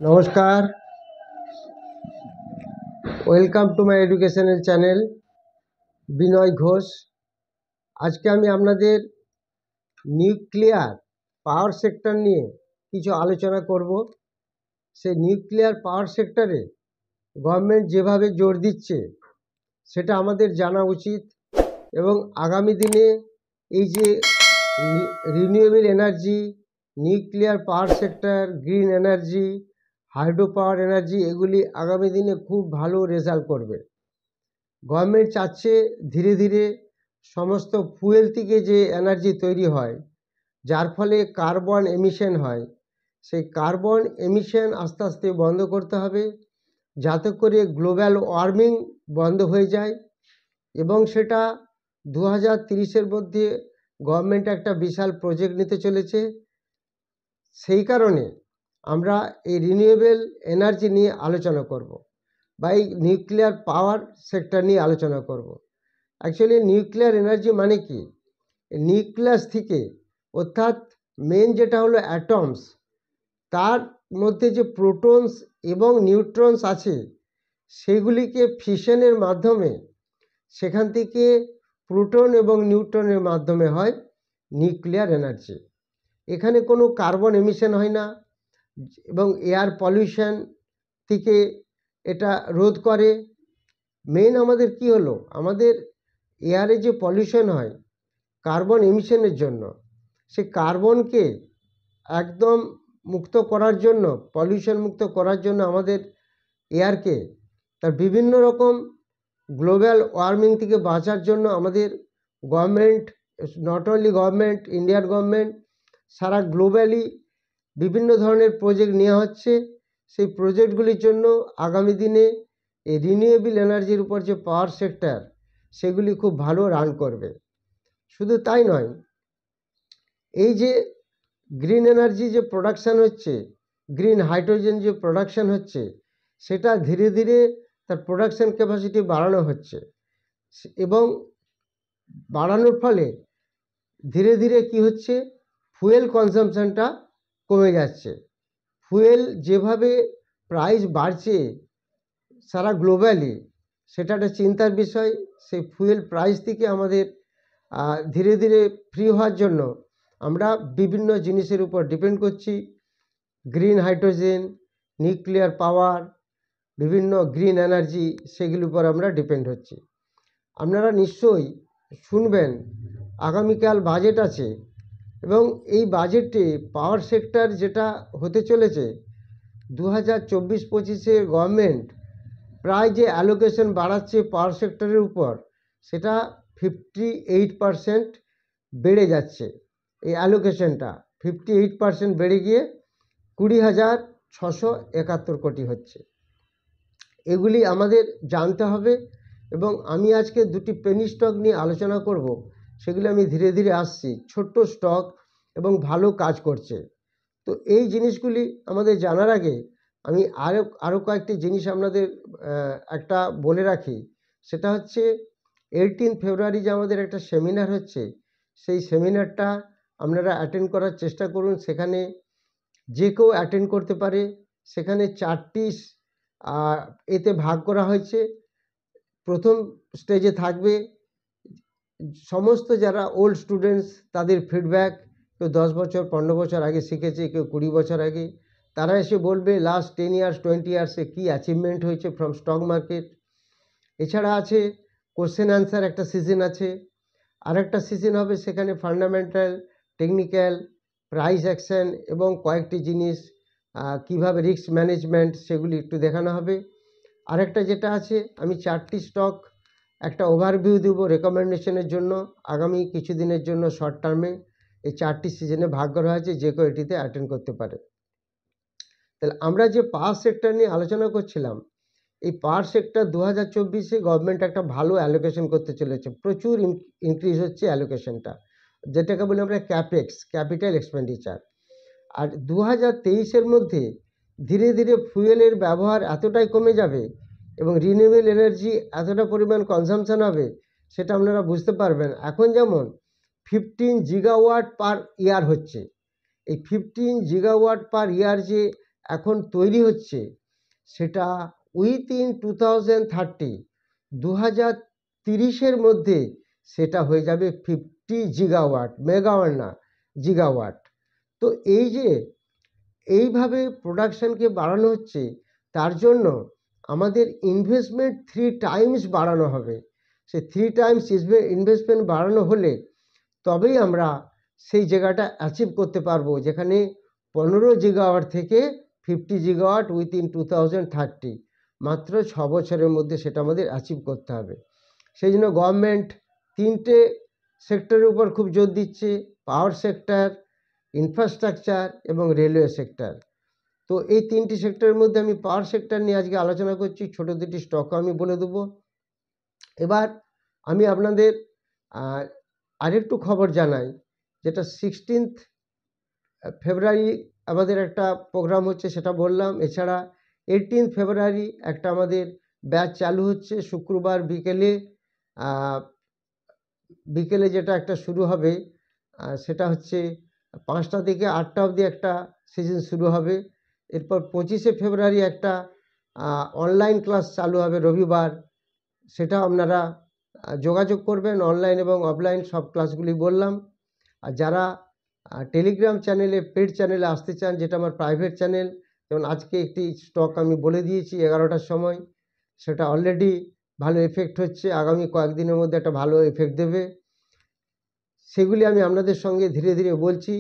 নমস্কার, welcome to my educational channel Binoy Ghosh. আজকে আমি আপনাদের নিউক্লিয়ার পাওয়ার সেক্টর নিয়ে কিছু আলোচনা করব। সেই নিউক্লিয়ার পাওয়ার সেক্টরে গভর্নমেন্ট যেভাবে জোর দিচ্ছে সেটা আমাদের জানা উচিত, এবং আগামী দিনে এই যে renewable energy, nuclear power sector, green energy, hydro power energy, এগুলি আগামী দিনে খুব ভালো রেজাল্ট করবে। গভর্নমেন্ট চাচ্ছে ধীরে ধীরে সমস্ত ফুয়েল থেকে যে এনার্জি তৈরি হয়, যার ফলে কার্বন এমিশন হয়, সেই কার্বন এমিশন আস্তে আস্তে বন্ধ করতে হবে, যাতে করে গ্লোবাল ওয়ার্মিং বন্ধ হয়ে যায়। এবং সেটা 2030-এর মধ্যে গভর্নমেন্ট একটা বিশাল প্রজেক্ট নিতে চলেছে। সেই কারণে আমরা এই রিনিউয়েবল এনার্জি নিয়ে আলোচনা করব, বা এই নিউক্লিয়ার পাওয়ার সেক্টর নিয়ে আলোচনা করব। অ্যাকচুয়ালি নিউক্লিয়ার এনার্জি মানে কি? নিউক্লিয়াস থেকে, অর্থাৎ মেন যেটা হলো অ্যাটমস, তার মধ্যে যে প্রোটনস এবং নিউট্রনস আছে সেগুলিকে ফিশনের মাধ্যমে, সেখান থেকে প্রোটন এবং নিউট্রনের মাধ্যমে হয় নিউক্লিয়ার এনার্জি। এখানে কোনো কার্বন এমিশন হয় না, এবং এয়ার পলিউশন থেকে এটা রোধ করে। মেইন আমাদের কি হলো, আমাদের এয়ারে যে পলিউশন হয় কার্বন এমিশনের জন্য, সে কার্বনকে একদম মুক্ত করার জন্য, পলিউশন মুক্ত করার জন্য আমাদের এয়ারকে তার বিভিন্ন রকম গ্লোবাল ওয়ার্মিং থেকে বাঁচার জন্য আমাদের government, not only government, Indian government, সারা গ্লোবালি বিভিন্ন ধরনের প্রজেক্ট নেওয়া হচ্ছে। সেই প্রজেক্টগুলির জন্য আগামী দিনে এই রিনিউয়েবল এনার্জির উপর যে পাওয়ার সেক্টর, সেগুলি খুব ভালো রান করবে। শুধু তাই নয়, এই যে গ্রিন এনার্জি যে প্রোডাকশান হচ্ছে, গ্রিন হাইড্রোজেন যে প্রোডাকশান হচ্ছে, সেটা ধীরে ধীরে তার প্রোডাকশান ক্যাপাসিটি বাড়ানো হচ্ছে, এবং বাড়ানোর ফলে ধীরে ধীরে কি হচ্ছে, ফুয়েল কনজামশানটা কমে যাচ্ছে। ফুয়েল যেভাবে প্রাইস বাড়ছে সারা গ্লোবালি, সেটা একটা চিন্তার বিষয়। সেই ফুয়েল প্রাইস থেকে আমাদের ধীরে ধীরে ফ্রি হওয়ার জন্য আমরা বিভিন্ন জিনিসের উপর ডিপেন্ড করছি। গ্রিন হাইড্রোজেন, নিউক্লিয়ার পাওয়ার, বিভিন্ন গ্রিন এনার্জি, সেগুলির উপর আমরা ডিপেন্ড হচ্ছি। আপনারা নিশ্চয়ই শুনবেন, আগামীকাল বাজেট আছে, এবং এই বাজেটে পাওয়ার সেক্টর যেটা হতে চলেছে, 2024-25-এ গভর্নমেন্ট প্রায় যে অ্যালোকেশন বাড়াচ্ছে পাওয়ার সেক্টরের উপর, সেটা 58% বেড়ে যাচ্ছে। এই অ্যালোকেশনটা 58% বেড়ে গিয়ে 20,671 কোটি হচ্ছে। এগুলি আমাদের জানতে হবে, এবং আমি আজকে দুটি পেনি স্টক নিয়ে আলোচনা করব। সেগুলি আমি ধীরে ধীরে আসছি, ছোট্ট স্টক এবং ভালো কাজ করছে। তো এই জিনিসগুলি আমাদের জানার আগে আমি আরও কয়েকটি জিনিস আপনাদের একটা বলে রাখি। সেটা হচ্ছে 18 ফেব্রুয়ারি যে আমাদের একটা সেমিনার হচ্ছে, সেই সেমিনারটা আপনারা অ্যাটেন্ড করার চেষ্টা করুন। সেখানে যে কেউ অ্যাটেন্ড করতে পারে। সেখানে 4টি এতে ভাগ করা হয়েছে। প্রথম স্টেজে থাকবে সমস্ত যারা ওল্ড স্টুডেন্টস, তাদের ফিডব্যাক। কেউ 10 বছর 15 বছর আগে শিখেছে, কেউ 20 বছর আগে, তারা এসে বলবে লাস্ট 10 ইয়ার্স 20 ইয়ার্সে কী অ্যাচিভমেন্ট হয়েছে ফ্রম স্টক মার্কেট। এছাড়া আছে কোশ্চেন অ্যান্সার, একটা সিজন আছে। আরেকটা সিজন হবে, সেখানে ফান্ডামেন্টাল, টেকনিক্যাল, প্রাইস অ্যাকশন এবং কয়েকটি জিনিস কিভাবে রিস্ক ম্যানেজমেন্ট, সেগুলি একটু দেখানো হবে। আরেকটা যেটা আছে, আমি 4টি স্টক একটা ওভারভিউ দেবো রেকমেন্ডেশনের জন্য আগামী কিছুদিনের জন্য শর্ট টার্মে। এই 4টি সিজনে ভাগ করা হয়েছে, যে কেউ এটিতে অ্যাটেন্ড করতে পারে। তাহলে আমরা যে পাওয়ার সেক্টর নিয়ে আলোচনা করছিলাম, এই পাওয়ার সেক্টর 2024-এ গভর্নমেন্ট একটা ভালো অ্যালোকেশন করতে চলেছে। প্রচুর ইনক্রিজ হচ্ছে অ্যালোকেশনটা, যেটাকে বলি আমরা ক্যাপেক্স, ক্যাপিটাল এক্সপেন্ডিচার। আর 2023-এর মধ্যে ধীরে ধীরে ফুয়েলের ব্যবহার এতটাই কমে যাবে, এবং রিনিউয়েবল এনার্জি এতটা পরিমাণ কনজামশান হবে, সেটা আপনারা বুঝতে পারবেন। এখন যেমন 15 জিগাওয়াট পার ইয়ার হচ্ছে, এই 15 জিগাওয়াট পার ইয়ার যে এখন তৈরি হচ্ছে সেটা উইথিন 2030 2030-এর মধ্যে সেটা হয়ে যাবে 50 জিগাওয়াট, মেগাওয়াট না জিগাওয়াট। তো এই যে এইভাবে প্রোডাকশানকে বাড়ানো হচ্ছে, তার জন্য আমাদের ইনভেস্টমেন্ট 3 টাইমস বাড়ানো হবে। সে 3 টাইমস ইনভেস্টমেন্ট বাড়ানো হলে তবেই আমরা সেই জায়গাটা অ্যাচিভ করতে পারবো, যেখানে 15 জিগাওয়াট থেকে 50 জিগাওয়াট উইথিন 2030, মাত্র 6 বছরের মধ্যে সেটা আমাদের অ্যাচিভ করতে হবে। সেই জন্য গভর্নমেন্ট 3টে সেক্টরের উপর খুব জোর দিচ্ছে: পাওয়ার সেক্টর, ইনফ্রাস্ট্রাকচার এবং রেলওয়ে সেক্টর। তো এই 3টি সেক্টরের মধ্যে আমি পাওয়ার সেক্টর নিয়ে আজকে আলোচনা করছি। ছোটো দুটি স্টক আমি বলে দেবো। এবার আমি আপনাদের আরেকটু খবর জানাই, যেটা 16 ফেব্রুয়ারি আমাদের একটা প্রোগ্রাম হচ্ছে, সেটা বললাম। এছাড়া 18 ফেব্রুয়ারি একটা আমাদের ব্যাচ চালু হচ্ছে, শুক্রবার বিকেলে যেটা একটা শুরু হবে, সেটা হচ্ছে 5টা থেকে 8টা অবধি একটা সিজন শুরু হবে। এরপর 25শে ফেব্রুয়ারি একটা অনলাইন ক্লাস চালু হবে রবিবার, সেটা আপনারা যোগাযোগ করবেন। অনলাইন এবং অফলাইন সব ক্লাসগুলি বললাম। আর যারা টেলিগ্রাম চ্যানেলে, পেড চ্যানেলে আসতে চান, যেটা আমার প্রাইভেট চ্যানেল, যেমন আজকে একটি স্টক আমি বলে দিয়েছি 11টার সময়, সেটা অলরেডি ভালো এফেক্ট হচ্ছে, আগামী কয়েকদিনের মধ্যে একটা ভালো এফেক্ট দেবে। সেগুলি আমি আপনাদের সঙ্গে ধীরে ধীরে বলছি।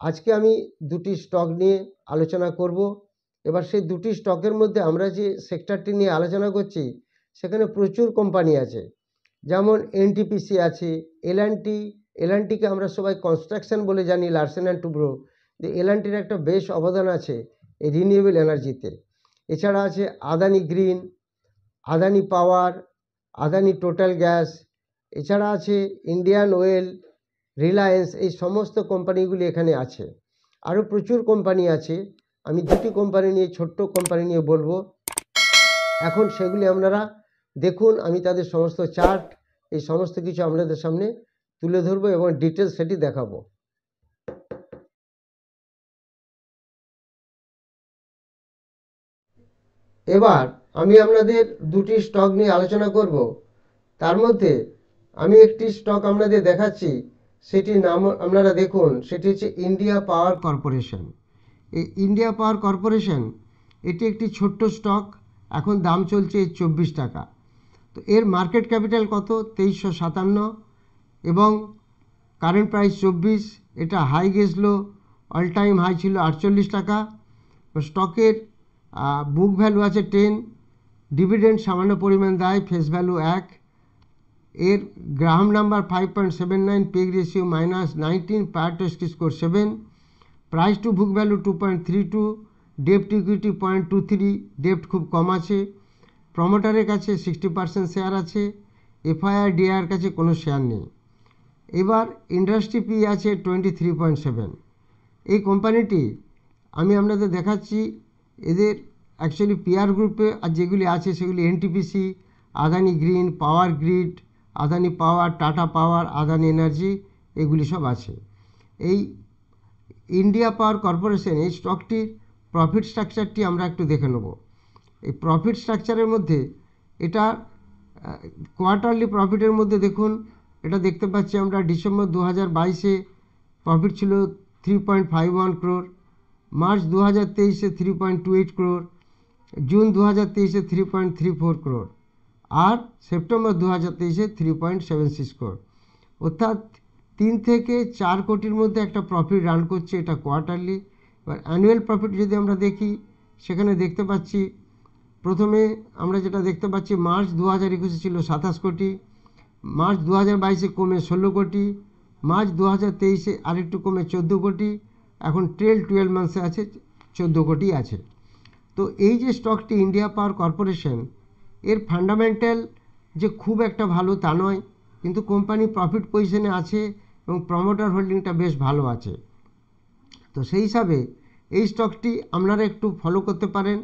আজকে আমি দুটি স্টক নিয়ে আলোচনা করব। এবার সেই দুটি স্টকের মধ্যে আমরা যে সেক্টরটি নিয়ে আলোচনা করছি, সেখানে প্রচুর কোম্পানি আছে। যেমন এনটিপিসি আছে, এল&টিকে আমরা সবাই কনস্ট্রাকশন বলে জানি, লার্সেন অ্যান্ড টুব্রো। যে এল&টির একটা বেশ অবদান আছে এই রিনিউয়েবল এনার্জিতে। এছাড়া আছে আদানি গ্রিন, আদানি পাওয়ার, আদানি টোটাল গ্যাস, এছাড়া আছে ইন্ডিয়ান অয়েল, রিলায়েন্স। এই সমস্ত কোম্পানিগুলি এখানে আছে। আরও প্রচুর কোম্পানি আছে। আমি দুটি কোম্পানি নিয়ে, ছোট্ট কোম্পানি নিয়ে বলবো। এখন সেগুলি আপনারা দেখুন। আমি তাদের সমস্ত চার্ট, এই সমস্ত কিছু আপনাদের সামনে তুলে ধরবো এবং ডিটেলস সেটি দেখাবো। এবার আমি আপনাদের দুটি স্টক নিয়ে আলোচনা করব। তার মধ্যে আমি একটি স্টক আপনাদের দেখাচ্ছি, সেটির নাম আপনারা দেখুন। সেটি হচ্ছে ইন্ডিয়া পাওয়ার কর্পোরেশন। এই ইন্ডিয়া পাওয়ার কর্পোরেশন এটি একটি ছোট্ট স্টক। এখন দাম চলছে 24 টাকা। তো এর মার্কেট ক্যাপিটাল কত? 2357 এবং কারেন্ট প্রাইস 24। এটা হাই গেছিলো, অল টাইম হাই ছিল 48 টাকা। স্টকের বুক ভ্যালু আছে 10, ডিভিডেন্ড সামান্য পরিমাণ দেয়, ফেস ভ্যালু 1। এর গ্রাহম নাম্বার 5.79, পেগ রেশিও -19, প্রায়ার টু score 7, price to book value 2.32, ডেপ্ট ইকুইটি 0.23, ডেপ্ট খুব কম আছে। প্রমোটারের কাছে 60% শেয়ার আছে, এফআইআর ডিআর কাছে কোনো শেয়ার নেই। এবার ইন্ডাস্ট্রি পি আছে 23.7। এই কোম্পানিটি আমি আপনাদের দেখাচ্ছি। এদের অ্যাকচুয়ালি পিআর গ্রুপে আর যেগুলি আছে সেগুলি NTPC, Adani green, power grid, Adani পাওয়ার, টাটা পাওয়ার, আদানি এনার্জি, এগুলি সব আছে। এই ইন্ডিয়া পাওয়ার কর্পোরেশন, এই স্টকটির প্রফিট স্ট্রাকচারটি আমরা একটু দেখে নেব। এই প্রফিট স্ট্রাকচারের মধ্যে এটা কোয়ার্টারলি প্রফিটের মধ্যে দেখুন, এটা দেখতে পাচ্ছি আমরা ডিসেম্বর 2022-এ প্রফিট ছিল 3.51 crore, মার্চ 2023-এ 3.28 crore, জুন 2023-এ 3.34 crore, আর সেপ্টেম্বর 2023-এ 3.76 crore। অর্থাৎ 3 থেকে 4 কোটির মধ্যে একটা প্রফিট রান করছে, এটা কোয়ার্টারলি। এবার অ্যানুয়াল প্রফিট যদি আমরা দেখি, সেখানে দেখতে পাচ্ছি প্রথমে আমরা যেটা দেখতে পাচ্ছি, মার্চ 2021-এ ছিল 27 কোটি, মার্চ 2022-এ কমে 16 কোটি, মার্চ 2023-এ আরেকটু কমে 14 কোটি, এখন 12 মান্থসে আছে 14 কোটি আছে। তো এই যে স্টকটি ইন্ডিয়া পাওয়ার কর্পোরেশন, এর ফান্ডামেন্টাল যে খুব একটা ভালো তা নয়, কিন্তু কোম্পানি প্রফিট পজিশনে আছে এবং প্রমোটার হোল্ডিংটা বেশ ভালো আছে। তো সেই হিসাবে এই স্টকটি আপনারা একটু ফলো করতে পারেন।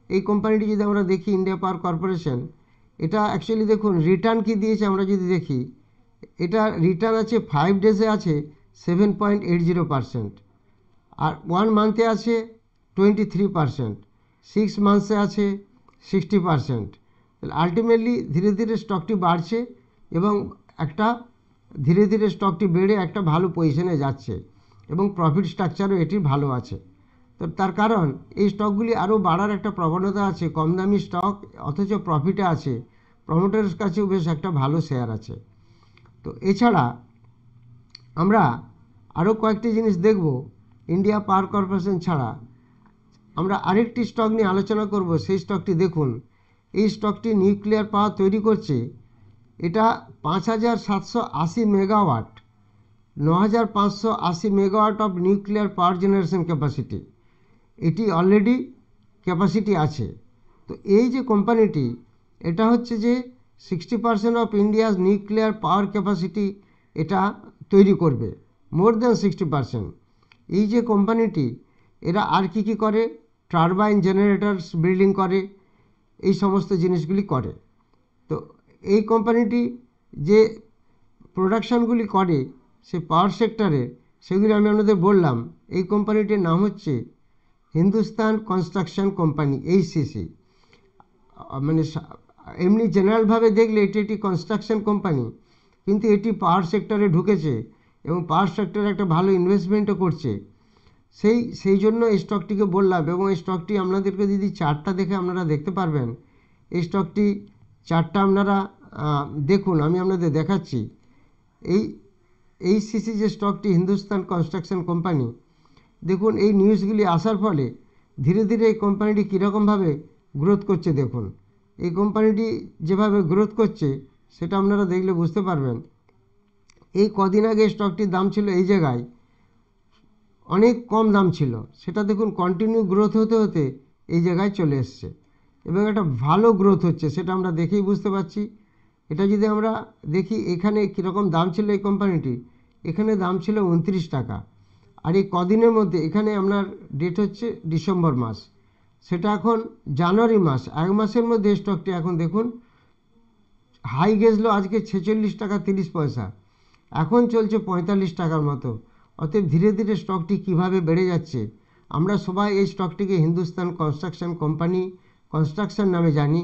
এই কোম্পানিটি যদি আমরা দেখি, ইন্ডিয়া পাওয়ার কর্পোরেশন, এটা অ্যাকচুয়ালি দেখুন রিটার্ন কি দিয়েছে আমরা যদি দেখি, এটা রিটার্ন আছে 5 ডেজে আছে 7.80%, আর 1 মান্থে আছে 23%, 6 মান্থসে আছে 60%। তাহলে আলটিমেটলি ধীরে ধীরে স্টকটি বাড়ছে এবং একটা ধীরে ধীরে স্টকটি বেড়ে একটা ভালো পজিশনে যাচ্ছে এবং প্রফিট স্ট্রাকচারও এটির ভালো আছে। তো তার কারণ এই স্টকগুলি আরও বাড়ার একটা প্রবণতা আছে, কম দামি স্টক অথচ প্রফিটে আছে, প্রমোটারের কাছেও বেশ একটা ভালো শেয়ার আছে। তো এছাড়া আমরা আরও কয়েকটি জিনিস দেখব। ইন্ডিয়া পাওয়ার কর্পোরেশন ছাড়া আমরা আরেকটি স্টক নিয়ে আলোচনা করব। সেই স্টকটি দেখুন, এই স্টকটি নিউক্লিয়ার পাওয়ার তৈরি করছে। এটা 5780 megawatt, 9580 megawatt of nuclear power generation capacity, এটি অলরেডি ক্যাপাসিটি আছে। তো এই যে কোম্পানিটি, এটা হচ্ছে যে 60% of India's nuclear power capacity এটা তৈরি করবে, মোর দ্যান 60%। এই যে কোম্পানিটি, এরা আর কি করে, টারবাইন জেনারেটরস বিল্ডিং করে, এই সমস্ত জিনিসগুলি করে। তো এই কোম্পানিটি যে প্রোডাকশানগুলি করে সে পাওয়ার সেক্টরে, সেগুলি আমি আপনাদের বললাম। এই কোম্পানিটির নাম হচ্ছে হিন্দুস্তান কনস্ট্রাকশন কোম্পানি, এইচসিসি। মানে এমনি জেনারেলভাবে দেখলে এটি একটি কনস্ট্রাকশন কোম্পানি, কিন্তু এটি পাওয়ার সেক্টরে ঢুকেছে এবং পাওয়ার সেক্টরে একটা ভালো ইনভেস্টমেন্টও করছে। সেই জন্য এই স্টকটিকে বললাম। এবং এই স্টকটি আপনাদেরকে যদি চার্টটা দেখে আপনারা দেখতে পারবেন, এই স্টকটি চার্টটা আপনারা দেখুন, আমি আপনাদের দেখাচ্ছি। এইচসিসি যে স্টকটি, হিন্দুস্তান কনস্ট্রাকশন কোম্পানি, দেখুন এই নিউজগুলি আসার ফলে ধীরে ধীরে এই কোম্পানিটি কীরকমভাবে গ্রোথ করছে। দেখুন এই কোম্পানিটি যেভাবে গ্রোথ করছে সেটা আপনারা দেখলে বুঝতে পারবেন। এই কদিন আগে স্টকটির দাম ছিল এই জায়গায়, অনেক কম দাম ছিল, সেটা দেখুন কন্টিনিউ গ্রোথ হতে হতে এই জায়গায় চলে এসছে এবং একটা ভালো গ্রোথ হচ্ছে, সেটা আমরা দেখেই বুঝতে পারছি। এটা যদি আমরা দেখি, এখানে কীরকম দাম ছিল এই কোম্পানিটি, এখানে দাম ছিল 29 টাকা। আর এই কদিনের মধ্যে, এখানে আপনার ডেট হচ্ছে ডিসেম্বর মাস, সেটা এখন জানুয়ারি মাস, 1 মাসের মধ্যে স্টকটি এখন দেখুন হাই গেছলো আজকে 46 টাকা 30 পয়সা, এখন চলছে 45 টাকার মতো। অতএব ধীরে ধীরে স্টকটি কিভাবে বেড়ে যাচ্ছে। আমরা সবাই এই স্টকটিকে হিন্দুস্তান কনস্ট্রাকশন কোম্পানি, কনস্ট্রাকশন নামে জানি,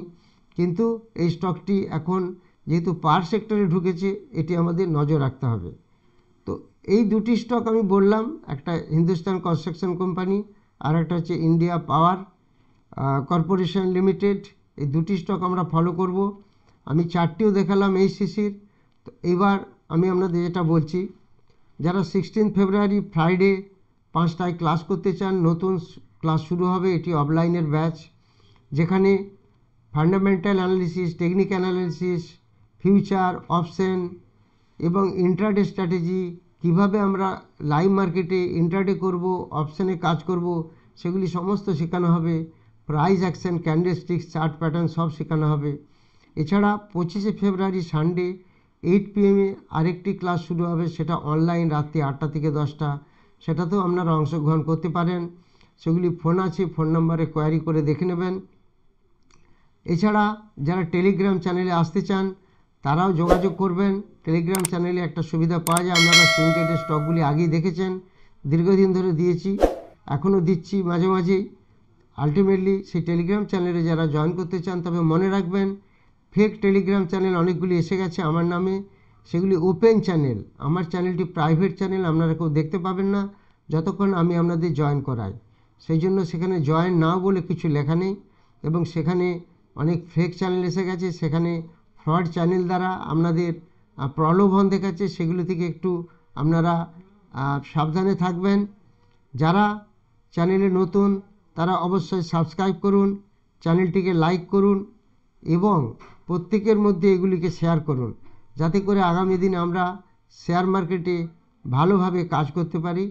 কিন্তু এই স্টকটি এখন যেহেতু পাওয়ার সেক্টরে ঢুকেছে, এটি আমাদের নজর রাখতে হবে। তো এই দুটি স্টক আমি বললাম, একটা হিন্দুস্তান কনস্ট্রাকশন কোম্পানি আর একটা হচ্ছে ইন্ডিয়া পাওয়ার কর্পোরেশন লিমিটেড। এই দুটি স্টক আমরা ফলো করব। আমি চারটিও দেখালাম এইচসিসির। তো এবার আমি আপনাদের যেটা বলছি, যারা 16 ফেব্রুয়ারি ফ্রাইডে 5টায় ক্লাস করতে চান, নতুন ক্লাস শুরু হবে। এটি অফলাইনের ব্যাচ, যেখানে fundamental analysis, technical analysis, future, option এবং ইন্ট্রাডে স্ট্র্যাটেজি, কিভাবে আমরা লাইভ মার্কেটে ইন্ট্রাডে করব, অপশানে কাজ করব, সেগুলি সমস্ত শেখানো হবে। প্রাইস অ্যাকশন, ক্যান্ডেলস্টিক্স, চার্ট প্যাটার্ন সব শেখানো হবে। এছাড়া 25শে ফেব্রুয়ারি সানডে 8 PM আরেকটি ক্লাস শুরু হবে, সেটা অনলাইন, রাত্রি 8টা থেকে 10টা। সেটাতেও আপনারা অংশগ্রহণ করতে পারেন। সেগুলি ফোন আছে, ফোন নাম্বারে কোয়ারি করে দেখে নেবেন। এছাড়া যারা টেলিগ্রাম চ্যানেলে আসতে চান তারাও যোগাযোগ করবেন। টেলিগ্রাম চ্যানেলে একটা সুবিধা পাওয়া যায়, আপনারা সিন্ডিকেটের স্টকগুলি আগেই দেখেছেন, দীর্ঘদিন ধরে দিয়েছি, এখনও দিচ্ছি মাঝে মাঝেই। আলটিমেটলি সেই টেলিগ্রাম চ্যানেলে যারা জয়েন করতে চান, তবে মনে রাখবেন ফেক টেলিগ্রাম চ্যানেল অনেকগুলি এসে গেছে আমার নামে, সেগুলি ওপেন চ্যানেল। আমার চ্যানেলটি প্রাইভেট চ্যানেল, আপনারা কেউ দেখতে পাবেন না যতক্ষণ আমি আপনাদের জয়েন করাই। সেই জন্য সেখানে জয়েন নাও বলে কিছু লেখা নেই, এবং সেখানে অনেক ফেক চ্যানেল এসে গেছে, সেখানে ফ্রড চ্যানেল দ্বারা আপনাদের প্রলোভন দেখাচ্ছে, সেগুলি থেকে একটু আপনারা সাবধানে থাকবেন। যারা চ্যানেলে নতুন তারা অবশ্যই সাবস্ক্রাইব করুন, চ্যানেলটিকে লাইক করুন এবং প্রত্যেকের মধ্যে এগুলিকে শেয়ার করুন, যাতে করে আগামী দিনে আমরা শেয়ার মার্কেটে ভালোভাবে কাজ করতে পারি।